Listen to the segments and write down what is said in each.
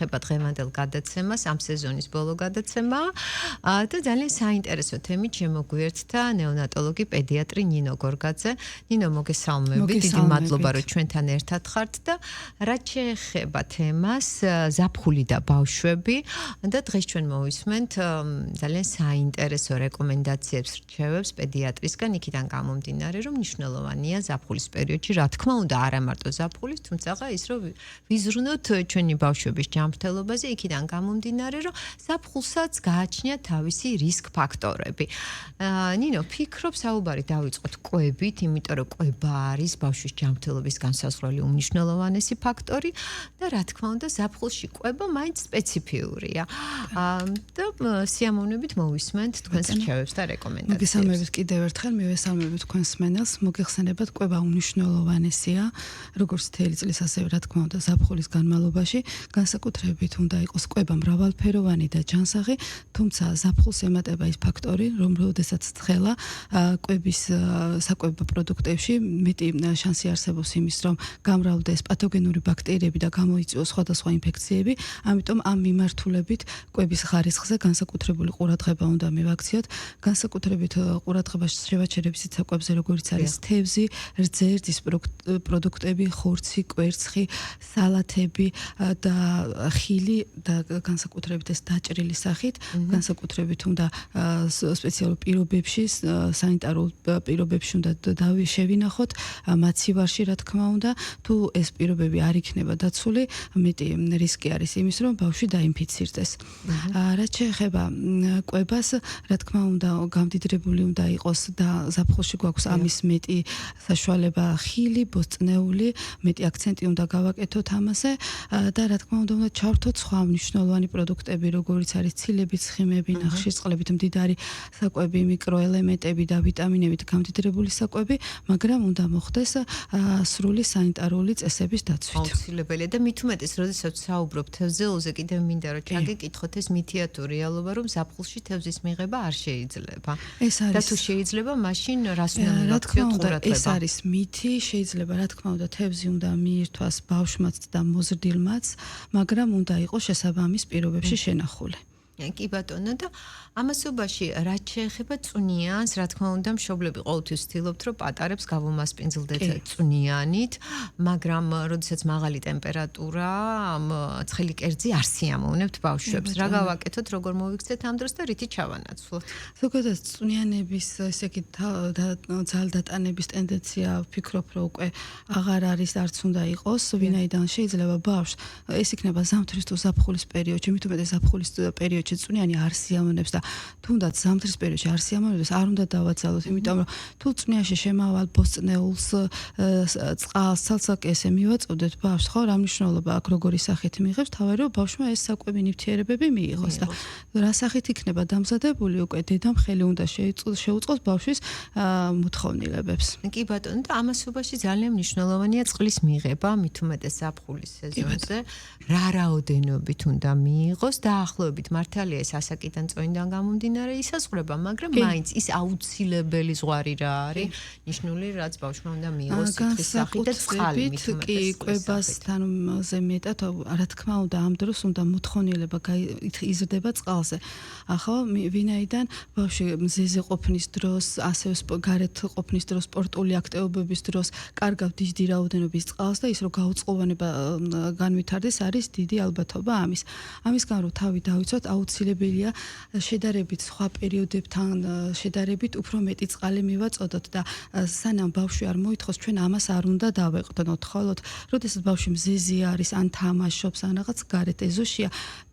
ხება დღევანდელ გადაცემას, ამ სეზონის ბოლო გადაცემა და ძალიან საინტერესო თემით შემოგვიერთდა ნეონატოლოგი პედიატრი ნინო გორგაძე. ნინო, მოგესალმები, დიდი მადლობა რომ ჩვენთან ერთად ხართ და რაც შეეხება თემას ზაფხული და ბავშვები და დღეს ჩვენ მოვისმენთ ძალიან საინტერესო რეკომენდაციებს რჩევებს პედიატრისგან, იქიდან გამომდინარე რომ მნიშვნელოვანია ზაფხულის პერიოდში, რა თქმა უნდა, არა მარტო ზაფხულის, თუმცა ის რომ ვიზრუნოთ ჩვენი ბავშვების ჯანმრთელობაზე, იქიდან გამომდინარე რომ ზაფხულსაც გააჩნია თავისი რისკ ფაქტორები. ნინო, ფიქრობ საუბარი დავიწყოთ კვებით, იმიტომ რომ კვება არის ბავშვის ჯანმრთელობის განსაზღვრელი უმნიშვნელოვანესი ფაქტორი და რა თქმა უნდა ზაფხულში კვება მაინც სპეციფიურია. და სიამოვნებით მოვისმენთ თქვენს რჩევებს და რეკომენდაციებს. მოგესალმებით კიდევ ერთხელ, მივესალმებით თქვენს მსმენელს. მოგეხსენებათ, კვება უმნიშვნელოვანესია, როგორც მთელი წლის, ასევე რა თქმა უნდა ზაფხულის განმავლობაში, განსაკუთრებით უნდა იყოს კვება მრავალფეროვანი და ჯანსაღი, თუმცა ზაფხულს ემატება ის ფაქტორი, რომ როდესაც ცხელა კვების საკვებო პროდუქტებში მეტი შანსი არსებობს იმის, რომ გამრავლდეს პათოგენური ბაქტერიები და გამოიწვიოს სხვადასხვა ინფექციები, ამიტომ ამ მიმართულებით კვების ხარისხზე განსაკუთრებული ყურადღება უნდა მივაქციოთ. განსაკუთრებით ყურადღებას შევაჩერებთ საკვებზე, როგორც არის თევზი, რძერძის პროდუქტები, ხორცი, კვერცხი, სალათები და ხილი და განსაკუთრებით ეს დაჭრილი სახით, განსაკუთრებით უნდა სპეციალურ პირობებში, სანიტარულ პირობებში უნდა შევინახოთ, მაცივარში რა თქმა უნდა, თუ ეს პირობები არ იქნება დაცული, მეტი რისკი არის იმის, რომ ბავშვი დაინფიცირდეს. რაც შეეხება კვებას, რა თქმა უნდა, გამდიდრებული უნდა იყოს და ზაფხულში გვაქვს ამის მეტი საშუალება ხილი, ბოსტნეული, მეტი აქცენტი უნდა გავაკეთოთ ამაზე და რა თქმა უნდა, უნდა ჩავრთოთ სხვა მნიშვნელოვანი პროდუქტები, როგორიც არის ცილები, ცხიმები, ნახშირწყლებით მდიდარი საკვები, მიკროელემენტები და ვიტამინებით გამდიდრებული საკვები, მაგრამ უნდა მოხდეს სრული სანიტარული წესების დაცვით. აუცილებელია და მით უმეტეს, როდესაც საუბრობთ თევზეულზე, კიდევ მინდა რომ ჩაგეკითხოთ ეს მითია თუ რეალობა, რომ ზაფხულში თევზის მიღება არ შეიძლება. ეს არის და თუ შეიძლება, მაშინ რას უნდა რა თქმა უნდა, ყურადღება? ეს არის მითი, შეიძლება რა თქმა უნდა თევზი უნდა მიირთვას ბავშვმაც და მოზრდილმაც, მაგრამ უნდა იყოს შესაბამის პირობებში შენახული. კი ბატონო და ამასობაში რაც შეეხება წვნიანს, რა თქმა უნდა, მშობლები ყოველთვის ვცდილობთ, რომ პატარებს გავუმასპინძლდეთ წვნიანით, მაგრამ როდესაც მაღალი ტემპერატურა, ცხელი კერძი არ სიამოვნებთ ბავშვებს. რა გავაკეთოთ, როგორ მოვიქცეთ ამ დროს და რითი ჩავანაცვლოთ? ზოგადად წვნიანების ესე იგი ძალდატანების ტენდენცია ვფიქრობ, რომ უკვე აღარ არის, არც უნდა იყოს, ვინაიდან შეიძლება ბავშვს ეს იქნება ზამთრის თუ ზაფხულის პერიოდში, მით უმეტეს ზაფხულის პერიოდში წვნიანი არ სიამოვნებს და თუნდაც ზამთრის პერიოდში არ სიამოვნებს, არ უნდა დავაძალოთ, იმიტომ რომ თუ წვნიანში შემავალ ბოსტნეულს, წყალს, ცალსაკესე მივაწოდეთ ბავშვს, ხო, რა მნიშვნელობა აქვს, როგორი სახით მიიღებს, თავარი რომ ბავშვმა ეს საკვები ნივთიერებები მიიღოს და რა სახით იქნება დამზადებული, უკვე დედამ ხელი უნდა შეუწყოს ბავშვის მოთხოვნილებებს. კი ბატონო, და ამასობაში ძალიან მნიშვნელოვანია წყლის მიღება, მით უმეტეს ზაფხულის სეზონზე, რა რაოდენობით უნდა მიიღოს, დაახლოებით მართალია ეს ასაკიდან წონიდან გამომდინარე ისაზღვრება, მაგრამ მაინც ის აუცილებელი ზღვარი რა არის, ნიშნული რაც ბავშვმა უნდა მიიღოს სითხის სახით და წყალი მით უმეტეს. კი, კვებასთან მეტად, რა თქმა უნდა, ამ დროს უნდა მოთხოვნილება იზრდება წყალზე. ახლა ვინაიდან ბავშვი მზეზე ყოფნის დროს, ასევე გარეთ ყოფნის დროს, სპორტული აქტივობების დროს კარგავ დიდი რაოდენობის წყალს და ის რომ გაუწყლოვანება განვითარდეს, არის დიდი ალბათობა ამის. ამისგან რომ თავი დავიცვათ, აუცილებელია შედარებით სხვა პერიოდებთან შედარებით უფრო მეტი წყალი მივაწოდოთ და სანამ ბავშვი არ მოითხოვს, ჩვენ ამას არ უნდა დავეყრდნოთ, ხოლო როდესაც ბავშვი მზეზე არის, ან თამაშობს, ან რაღაც გარეთ ეზოშია,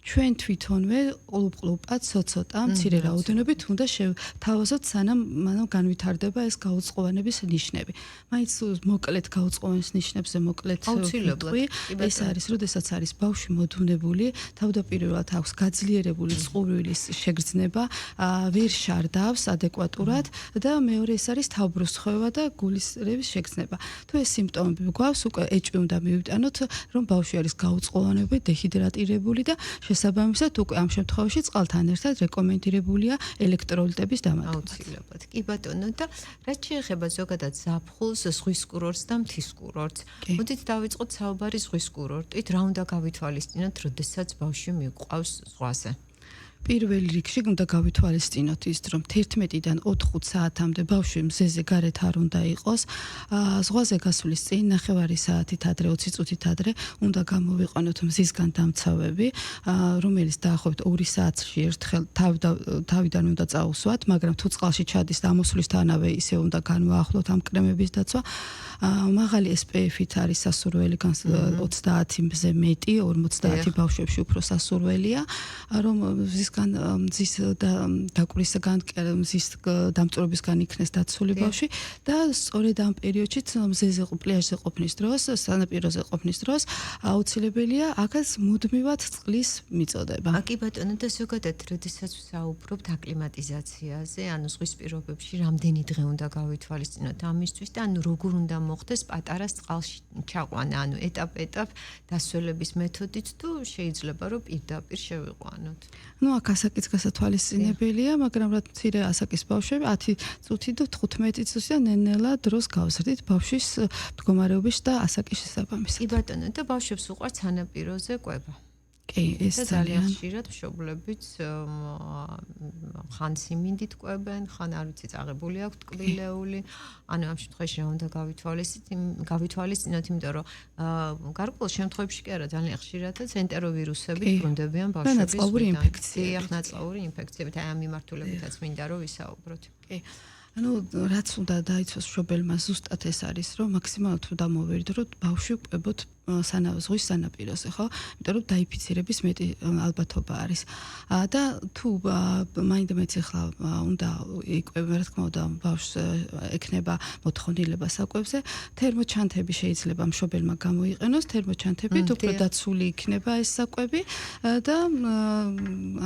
ჩვენ თვითონვე ყლუპ-ყლუპად ცოტა მცირე რაოდენობით უნდა შევთავაზოთ, სანამ მანამ განვითარდება ეს გაუწყლოვანების ნიშნები. მაინც მოკლედ გაუწყლოვანების ნიშნებზე მოკლედ აუცილებლად. ეს არის, როდესაც არის ბავშვი მოდუნებული, თავდაპირველად აქვს გაძლიერებული მიღებული წყურვილის შეგრძნება ვერ შარდავს ადეკვატურად და მეორე ეს არის თავბრუს ხვევა და გულის რევის შეგრძნება. თუ ეს სიმპტომები გვაქვს, უკვე ეჭვი უნდა მივიტანოთ, რომ ბავშვი არის გაუწყლოვანებული, დეჰიდრატირებული და შესაბამისად უკვე ამ შემთხვევაში წყალთან ერთად რეკომენდირებულია ელექტროლიტების დამატება. აუცილებლად. კი ბატონო და რაც შეეხება ზოგადად ზაფხულს, ზღვის კურორტს და მთის კურორტს. მოდით დავიწყოთ საუბარი ზღვის კურორტით, რა უნდა გავითვალისწინოთ, როდესაც ბავშვი მიყვავს ზღვაზე. პირველ რიგში უნდა გავითვალისწინოთ ის, რომ 11-დან 4 საათამდე ბავშვი მზეზე გარეთ არ უნდა იყოს. ზღვაზე გასვლის წინ 9 საათით ადრე, 20 წუთით ადრე უნდა გამოვიყვანოთ მზისგან დამცავები, რომელიც დაახლოებით 2 საათში ერთხელ თავიდან უნდა წაუსვათ, მაგრამ თუ წყალში ჩადის და ამოსვლისთანავე ისე უნდა განვაახლოთ ამ კრემების დაცვა. მაღალი SPF-ით არის სასურველი 30 მზე მეტი, 50 ბავშვებში უფრო სასურველია, რომ მზის დაკვირისგან, მზის დამწვრობისგან იქნეს დაცული ბავშვი და სწორედ ამ პერიოდში მზეზე პლაჟზე ყოფნის დროს, სანაპიროზე ყოფნის დროს აუცილებელია აქაც მუდმივად წყლის მიწოდება. კი ბატონო და ზოგადად როდესაც ვსაუბრობთ აკლიმატიზაციაზე, ანუ ზღვის პირობებში რამდენი დღე უნდა გავითვალისწინოთ ამისთვის და ანუ როგორ უნდა მოხდეს პატარა წყალში ჩაყვანა, ანუ ეტაპ-ეტაპ დასველების მეთოდით თუ შეიძლება რომ პირდაპირ შევიყვანოთ. ნუ აქ ასაკიც გასათვალისწინებელია, მაგრამ რა მცირე ასაკის ბავშვები 10 წუთი და 15 წუთი და ნელ-ნელა დროს გავზრდით ბავშვის მდგომარეობის და ასაკის შესაბამისად. კი ბატონო და ბავშვებს უყვართ სანაპიროზე კვება. კი, ეს ძალიან ხშირად მშობლებიც ხან სიმინდით კვებენ, ხან არ ვიცი წაღებული აქვთ ტკბილეული. ანუ ამ შემთხვევაში რა უნდა გავითვალისწინოთ, იმიტომ რომ გარკვეულ შემთხვევებში კი არა ძალიან ხშირადაც ენტეროვირუსები ბრუნდებიან ბავშვების ნაწლავური ინფექციები. ნაწლავური ინფექციები. აი ამ მიმართულებითაც მინდა რომ ვისაუბროთ. კი. ანუ რაც უნდა დაიცვას მშობელმა ზუსტად ეს არის, რომ მაქსიმალურად უნდა მოვერიდოთ ბავშვი კვებოთ ზღვის სანაპიროზე, ხო? იმიტომ რომ დაიფიცირების მეტი ალბათობა არის. და თუ მაინდა-მაინც ახლა უნდა იკვება, რა თქმა უნდა, ბავშვს ექნება მოთხოვნილება საკვებზე, თერმოჩანთები შეიძლება მშობელმა გამოიყენოს, თერმოჩანთებით უფრო დაცული იქნება ეს საკვები და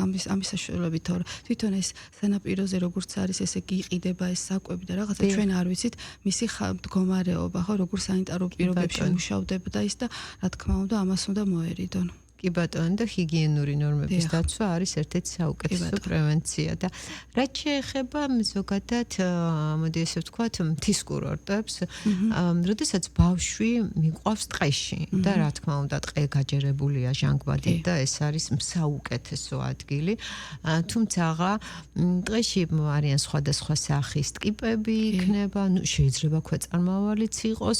ამის საშუალებით თვითონ ეს სანაპიროზე როგორც არის, ესე იყიდება ეს საკვები და რაღაცა ჩვენ არ ვიცით მისი მდგომარეობა, ხო, როგორ სანიტარო პირობებში მუშავდება და ის და რა თქმა უნდა ამას უნდა მოერიდონ. კი ბატონო და ჰიგიენური ნორმების დაცვა არის ერთ-ერთი საუკეთესო პრევენცია და რაც შეეხება ზოგადად მოდი ესე ვთქვათ მთის კურორტებს, როდესაც ბავშვი მიყვავს ტყეში და რა თქმა უნდა ტყე გაჯერებულია ჟანგბადით და ეს არის საუკეთესო ადგილი, თუმცა ტყეში არიან სხვადასხვა სახის ტკიპები იქნება, ნუ შეიძლება ქვეწარმავალიც იყოს,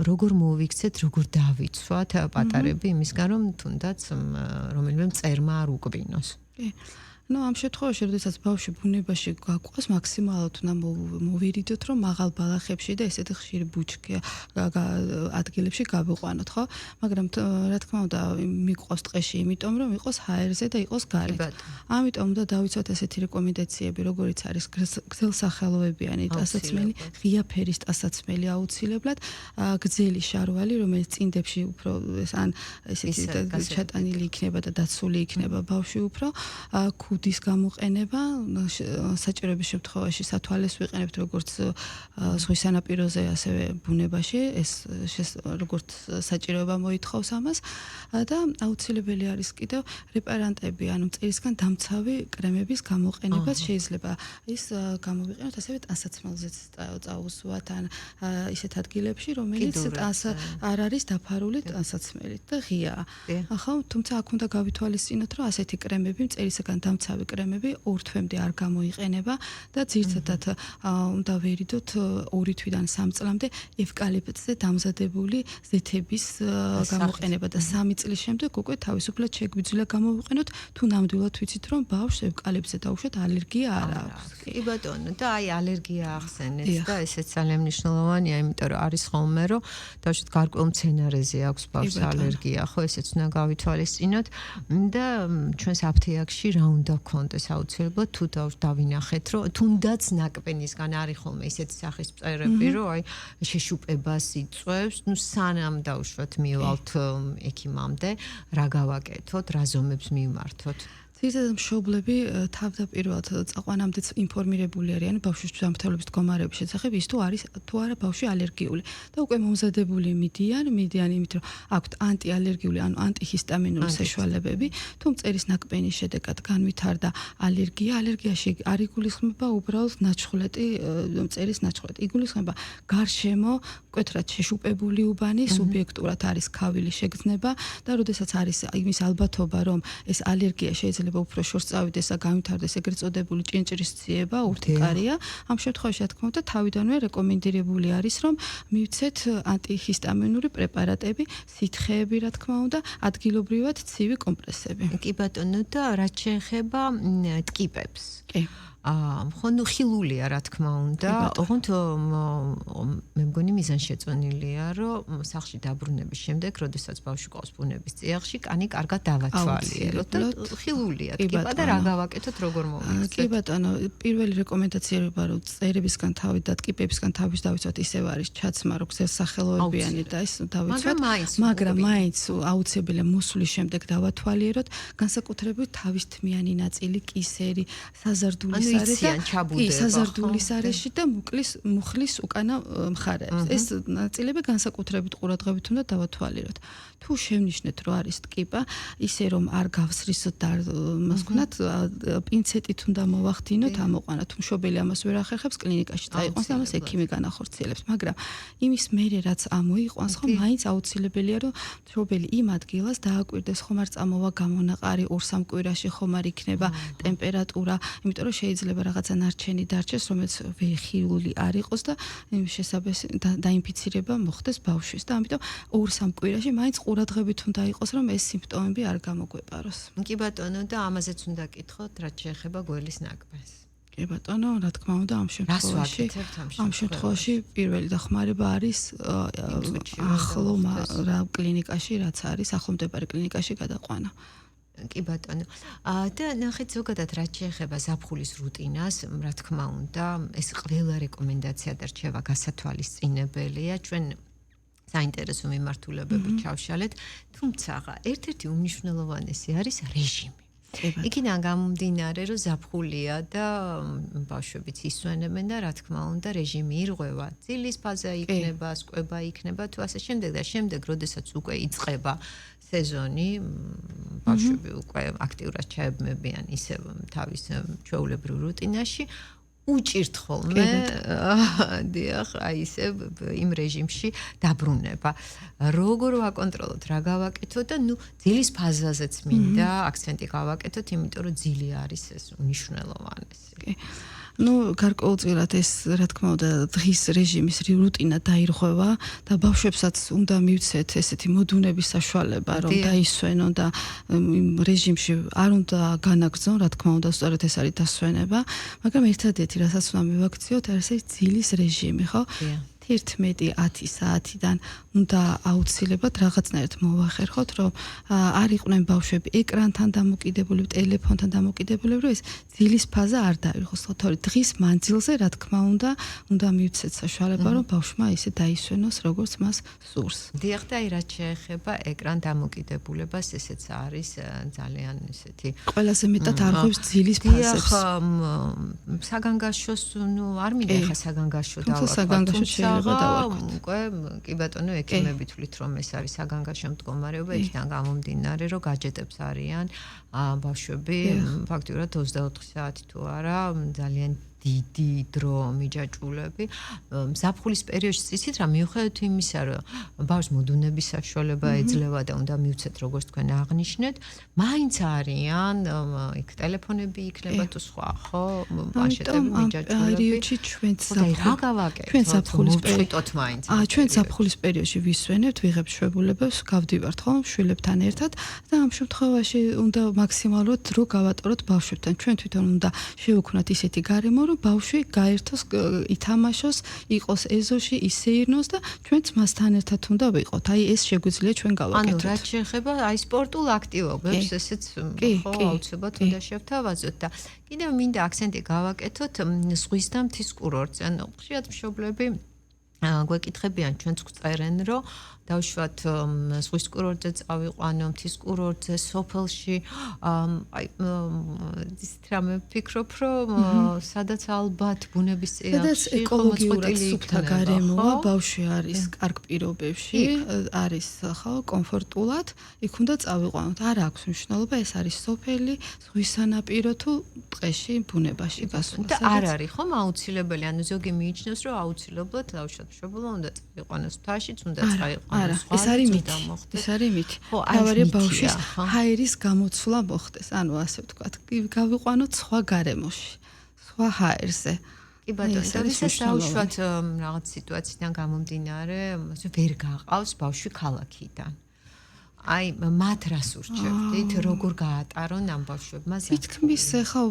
როგორ მოვიქცეთ, როგორ დავიცვათ პატარები იმისგან რომ თუნდაც რომელიმე მწერმა არ უკბინოს. კი. ნუ ამ შემთხვევაში, როდესაც ბავშვი ბუნებაში გაყვას, მაქსიმალურად უნდა მოვირიდოთ, რომ მაღალ ბალახებში და ესეთი ხშირი ბუჩქი ადგილებში გავიყვანოთ, ხო? მაგრამ რა თქმა უნდა, მიყვავს ტყეში, იმიტომ რომ იყოს ჰაერზე და იყოს გარეთ. ამიტომ უნდა დავიცვათ ესეთი რეკომენდაციები, როგორიც არის გრძელსახელოვებიანი ტანსაცმელი, ღია ფერის ტანსაცმელი აუცილებლად, გრძელი შარვალი, რომელიც წინდებში უფრო ან ესეთი ჩატანილი იქნება და დაცული იქნება ბავშვი უფრო დის გამოყენება საჭიროების შემთხვევაში სათვალეს ვიყენებთ როგორც ზღვის სანაპიროზე ასევე ბუნებაში ეს როგორც საჭიროება მოითხოვს ამას და აუცილებელი არის კიდევ რეპარანტები ანუ მწერისგან დამცავი კრემების გამოყენებაც შეიძლება ის გამოვიყენოთ ასევე ტანსაცმელზეც წაუსვათ ან ისეთ ადგილებში რომელიც არ არის დაფარული ტანსაცმელით და ღიაა ახლა თუმცა აქ უნდა გავითვალისწინოთ რომ ასეთი კრემები მწერისგან დამცავი კრემები ორ თვემდე არ გამოიყენება და ძირითადად უნდა ვერიდოთ 2 თვიდან 3 წლამდე ევკალიპტზე დამზადებული ზეთების გამოყენება და 3 წლის შემდეგ უკვე თავისუფლად შეგვიძლია გამოვიყენოთ თუ ნამდვილად ვიცით რომ ბავშვს ევკალიპტზე დაუშვათ ალერგია არ აქვს. კი ბატონო და აი ალერგია ახსენეთ და ესეც ძალიან მნიშვნელოვანია იმიტომ რომ არის ხოლმე რომ დავუშვათ გარკვეულ მცენარეზე აქვს ბავშვს ალერგია ხო ესეც უნდა გავითვალისწინოთ და ჩვენს აფთიაქში რა უნდა გქონდეს აუცილებლად თუ დავინახეთ რომ თუნდაც ნაკბენისგან არის ხოლმე ისეთი სახის მწერები რომ აი შეშუპებას იწვევს ნუ სანამ დავუშვათ მივალთ ექიმამდე რა გავაკეთოთ რა ზომებს მივმართოთ ძირითადად მშობლები თავდაპირველად წაყვანამდეც ინფორმირებული არიან ბავშვის ჯანმრთელობის მდგომარეობის შესახებ, ის თუ არა ბავშვი ალერგიული და უკვე მომზადებული მიდიან იმით, რომ აქვთ ანტიალერგიული, ანუ ანტიჰისტამინური საშუალებები, თუ მწერის ნაკბენის შედეგად განვითარდა ალერგია, ალერგიაში არ იგულისხმება უბრალოდ ნაჩხლეტი, მწერის ნაჩხლეტი, იგულისხმება გარშემო მკვეთრად შეშუპებული უბანი, სუბიექტურად არის ქავილი შეგრძნება და როდესაც არის იმის ალბათობა, რომ ეს ალერგია შეიძლება უფრო შორს წავიდეს და განვითარდეს ეგრეთ წოდებული ჭინჭრის ძიება, ურტიკარია. ამ შემთხვევაში, რა თქმა უნდა, თავიდანვე რეკომენდირებული არის, რომ მივცეთ ანტიჰისტამინური პრეპარატები, სითხეები, რა თქმა უნდა, ადგილობრივად ცივი კომპრესები. კი ბატონო, და რაც შეეხება ტკიპებს. კი. ხონუ ხილულია, რა თქმა უნდა. ოღონდ მე მგონი მიზანშეწონილია, რომ სახლში დაბრუნების შემდეგ, როდესაც ბავშვი ყავს ბუნების წიაღში, კანი კარგად დავათვალიეროთ და ხილულია ტკიპა და რა გავაკეთოთ, როგორ მოვიქცეთ. კი ბატონო, პირველი რეკომენდაციაა, რომ წერებისგან თავი და ტკიპებისგან თავის დავიცვათ, ისევ არის ჩაცმა, რო გზელსახელოებიანი და ის დავიცვათ, მაგრამ მაინც აუცილებელია მოსulis შემდეგ დავათვალიეროთ, განსაკუთრებით თავის თმიანი ნაწილი, კისერი, საზარდულის საზარდულის არეში და მუხლის უკანა მხარეებს. ეს ნაწილები განსაკუთრებით ყურადღებით უნდა დავათვალიეროთ. თუ შევნიშნეთ, რომ არის ტკიპა, ისე რომ არ გავსრისოთ და მას ვქნათ, პინცეტით უნდა მოვახდინოთ ამოყვანა. თუ მშობელი ამას ვერ ახერხებს, კლინიკაში წაიყვანს და ამას ექიმი განახორციელებს. მაგრამ იმის მერე რაც ამოიყვანს, ხომ მაინც აუცილებელია, რომ მშობელი იმ ადგილას დააკვირდეს, ხომ არ წამოვა გამონაყარი 2-3 კვირაში, ხომ არ იქნება ტემპერატურა, იმიტომ რომ შეიძლება რაღაცა ნარჩენი დარჩეს, რომელიც ხილული არ იყოს და შესაბამის დაინფიცირება მოხდეს ბავშვის და ამიტომ 2-3 კვირაში მაინც ყურადღებით უნდა იყოს, რომ ეს სიმპტომები არ გამოგვეპაროს. კი ბატონო, და ამაზეც უნდა კითხოთ, რაც შეეხება გველის ნაკბენს. კი ბატონო, რა თქმა უნდა, ამ შემთხვევაში პირველი დახმარება არის ახლო კლინიკაში, რაც არის ახლომდებარე კლინიკაში გადაყვანა. კი ბატონო. და ნახეთ ზოგადად რაც შეეხება ზაფხულის რუტინას, რა თქმა უნდა, ეს ყველა რეკომენდაცია და რჩევა გასათვალისწინებელია. ჩვენ საინტერესო მიმართულებებით ჩავშალეთ, თუმცა ერთ-ერთი უმნიშვნელოვანესი არის რეჟიმი. იქიდან გამომდინარე, რომ ზაფხულია და ბავშვებიც ისვენებენ და რა თქმა უნდა, რეჟიმი ირღვევა. ძილის ფაზა იქნება, სკვება იქნება, თუ ასე შემდეგ და შემდეგ, როდესაც უკვე იწყება სეზონი, ბავშვები უკვე აქტიურად ჩაებმებიან ისევ თავის ჩვეულებრივ რუტინაში, უჭირთ ხოლმე დიახ, აი ისე იმ რეჟიმში დაბრუნება. როგორ ვაკონტროლოთ, რა გავაკეთოთ და ძილის ფაზაზეც მინდა აქცენტი გავაკეთოთ, იმიტომ რომ ძილი არის ეს უნიშნელოვანესი. გარკვეულწილად ეს, რა თქმა უნდა, დღის რეჟიმის რუტინა დაირღვევა და ბავშვებსაც უნდა მივცეთ ესეთი მოდუნების საშუალება, რომ დაისვენონ და რეჟიმში არ უნდა განაგრძონ, რა თქმა უნდა, სწორედ ეს არის დასვენება, მაგრამ ერთადერთი, რასაც უნდა მივაქციოთ, არის ძილის რეჟიმი, ხო? 11-10 საათიდან უნდა აუცილებლად რაღაცნაირად მოვახერხოთ, რომ არ იყვნენ ბავშვები ეკრანთან დამოკიდებული, ტელეფონთან დამოკიდებული, რომ ეს ძილის ფაზა არ დაირღვოს. თორე დღის მანძილზე, რა თქმა უნდა მივცეთ საშუალება, რომ ბავშვმა ისე დაისვენოს, როგორც მას სურს. დიახ, და რაც შეეხება ეკრან დამოკიდებულებას, ესეც არის ძალიან ისეთი ყველაზე მეტად არღვევს ძილის ფაზებს. დიახ, საგანგაშოს, არ მინდა ხა საგანგაშო დავაკეთოთ. უკვე კი ბატონო, ექიმები თვლით, რომ ეს არის საგანგაშო მდგომარეობა, იქიდან გამომდინარე, რომ გაჯეტებს არიან ბავშვები, ფაქტიურად 24 საათი თუ არა, ძალიან დიდი დრო მიჯაჭვულები. ზაფხულის პერიოდში იცით რა, მიუხედავად იმისა, რომ ბავშვს მოდუნების საშუალება ეძლევა და უნდა მივცეთ, როგორც თქვენ აღნიშნეთ, მაინც არიან იქ ტელეფონები იქნება თუ სხვა, ხო? პლანშეტები მიჯაჭვულები. ჩვენ ზაფხულის პერიოდში ვისვენებთ, ვიღებთ შვებულებებს, გავდივართ ხოლმე შვილებთან ერთად და ამ შემთხვევაში უნდა მაქსიმალურად დრო გავატაროთ ბავშვებთან. ჩვენ თვითონ უნდა შევუქმნათ ისეთი გარემო, რომ ბავშვი გაერთოს, ითამაშოს, იყოს ეზოში, ისეირნოს და ჩვენც მასთან ერთად უნდა ვიყოთ. აი ეს შეგვიძლია ჩვენ გავაკეთოთ. რაც შეეხება აი სპორტულ აქტივობებს, ესეც ხო აუცილებლად უნდა შევთავაზოთ და კიდევ მინდა აქცენტი გავაკეთოთ ზღვის და მთის კურორტზე. ხშირად მშობლები გვეკითხებიან, ჩვენც გვწერენ, რომ დავშვათ ზღვის კურორტზე წავიყვანო, მთის კურორტზე, სოფელში, აი ისეთ რამე ვფიქრობ, რომ სადაც ალბათ ბუნების სადაც წიაღში ეკოლოგიურად სუფთა გარემოა, ბავშვი არის კარგ პირობებში, არის ხო კომფორტულად, იქ უნდა წავიყვანოთ. არ აქვს მნიშვნელობა, ეს არის სოფელი, ზღვის სანაპირო თუ ტყეში, ბუნებაში გასვლა. და არ არის ხომ აუცილებელი, ანუ ზოგი მიიჩნევს, რომ აუცილებლად დავუშვათ მშობლო უნდა წავიყვანოს მთაშიც, უნდა წავიყვანოს ეს არის მითი. ეს არის მითი. თავარია ბავშვის ჰაერის გამოცვლა მოხდეს, ანუ ასე ვთქვათ, გავიყვანოთ სხვა გარემოში, სხვა ჰაერზე. კი ბატონო, და ვისაც დავუშვათ რაღაც სიტუაციიდან გამომდინარე, ვერ გაყავს ბავშვი ქალაქიდან. აი, მათ რას ურჩევდით, როგორ გაატარონ ამ ბავშვებმა ზაფხული? თითქმის ახლა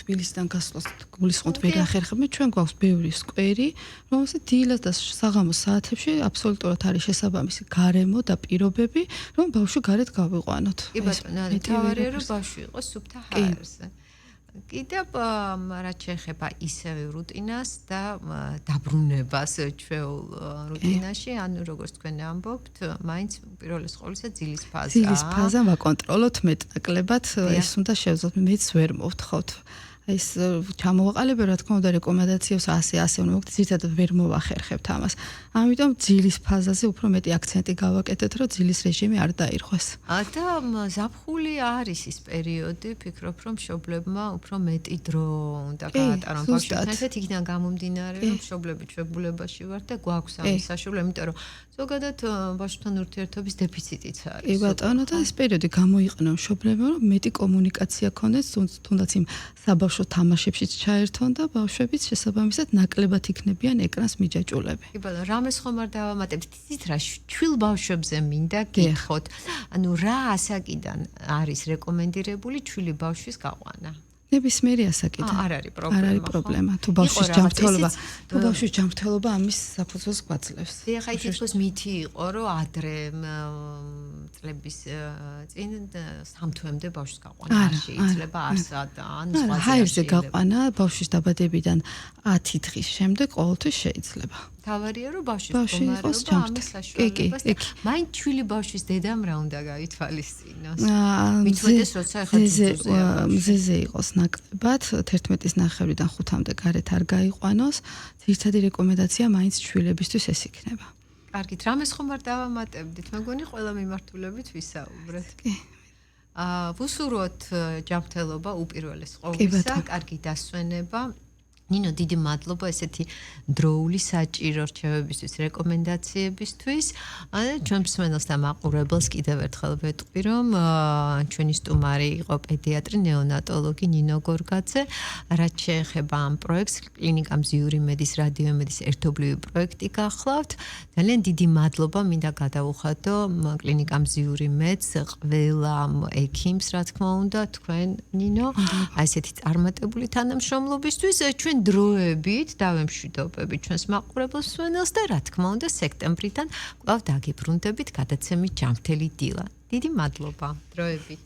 თბილისიდან გასვლას გულისხმობთ ვერ ახერხებთ, ჩვენ გვაქვს ბევრი სკვერი, რომელსაც დილას და საღამოს საათებში აბსოლუტურად არის შესაბამისი გარემო და პირობები, რომ ბავშვი გარეთ გავიყვანოთ. კი ბატონო, თავარია რომ ბავშვი იყოს სუფთა ჰაერზე. კიდევ რაც შეეხება ისევ რუტინას და დაბრუნებას ჩვეულ რუტინაში, ანუ როგორც თქვენ ამბობთ, მაინც პირველის ყოვლისა ძილის ფაზა. ძილის ფაზა ვაკონტროლოთ მეტნაკლებად, ეს უნდა შევძლოთ, მეც ვერ მოვთხოვთ. ეს ჩამოვაყალიბე რა თქმა უნდა რეკომენდაციებს ასე უნდა მოგდეთ, ზირთადად ვერ მოვახერხებთ ამას. ამიტომ ძილის ფაზაზე უფრო მეტი აქცენტი გავაკეთეთ, რომ ძილის რეჟიმი არ დაირღვეს. და ზაფხული არის ის პერიოდი, ფიქრობ, რომ მშობლებმა უფრო მეტი დრო უნდა გაატარონ ბავშვებთან. ესეთ იქიდან გამომდინარე, რომ მშობლები ჩვეულებაში ვართ და გვაქვს ამის საშუალება, იმიტომ რომ ზოგადად ბავშვთან ურთიერთობის დეფიციტიც არის. კი ბატონო, და ეს პერიოდი გამოიყენო მშობლებმა, რომ მეტი კომუნიკაცია ქონდეს, თუნდაც იმ საბავშვო თამაშებშიც ჩაერთონ და ბავშვებიც შესაბამისად ნაკლებად იქნებიან ეკრანს მიჯაჭულები. კი ბატონო, რამეს ხომ არ დავამატებთ, იცით რა, ჩვილ ბავშვებზე მინდა გითხოთ. ანუ რა ასაკიდან არის რეკომენდირებული ჩვილი ბავშვის გაყვანა? ნებისმიერი ასაკიდან. არ არის პრობლემა. არ არის პრობლემა. თუ ბავშვის ჯანმრთელობა ამის საფუძველს გვაძლევს. ეხლა თითქოს მითი იყო, რომ ადრე წლების წინ 3 თვემდე ბავშვის გაყვანა არ შეიძლება არსად ან სხვა ჰაერზე გაყვანა ბავშვის დაბადებიდან 10 დღის შემდეგ ყოველთვის შეიძლება. თავარია რომ ბავშვის მდგომარეობა ამის საშუალებას და მაინც ჩვილი ბავშვის დედამ რა უნდა გაითვალისწინოს. მithumetes როცა ეხლა მზეზე იყოს ნაკლებად 11:09-დან 5-მდე გარეთ არ გაიყვანოს. ძირითადი რეკომენდაცია მაინც ჩვილებისთვის ეს იქნება. კარგით, რამეს ხომ არ დავამატებდით? მეგონი ყველა მიმართულებით ვისაუბრეთ. კი. ვუსურვოთ ჯანმრთელობა უპირველეს ყოვლისა, კარგი დასვენება. ნინო, დიდი მადლობა ესეთი დროული საჭირო რჩევებისთვის, რეკომენდაციებისთვის. ჩვენ მსმენელს და მაყურებელს კიდევ ერთხელ ვეტყვი, რომ ჩვენი სტუმარი იყო პედიატრი, ნეონატოლოგი ნინო გორგაძე. რაც შეეხება ამ პროექტს, კლინიკა მზიური მედის, რადიომედის ერთობლივი პროექტი გახლავთ. ძალიან დიდი მადლობა მინდა გადაუხადო კლინიკა მზიური მედს, ყველა ექიმს, რა თქმა უნდა, თქვენ ნინო, ესეთი წარმატებული თანამშრომლობისთვის. ჩვენ დროებით დავემშვიდობებით ჩვენს მაყურებელს მსმენელს და რა თქმა უნდა სექტემბრიდან კვლავ დაგიბრუნდებით გადაცემით ჯანმრთელი დილა. დიდი მადლობა დროებით.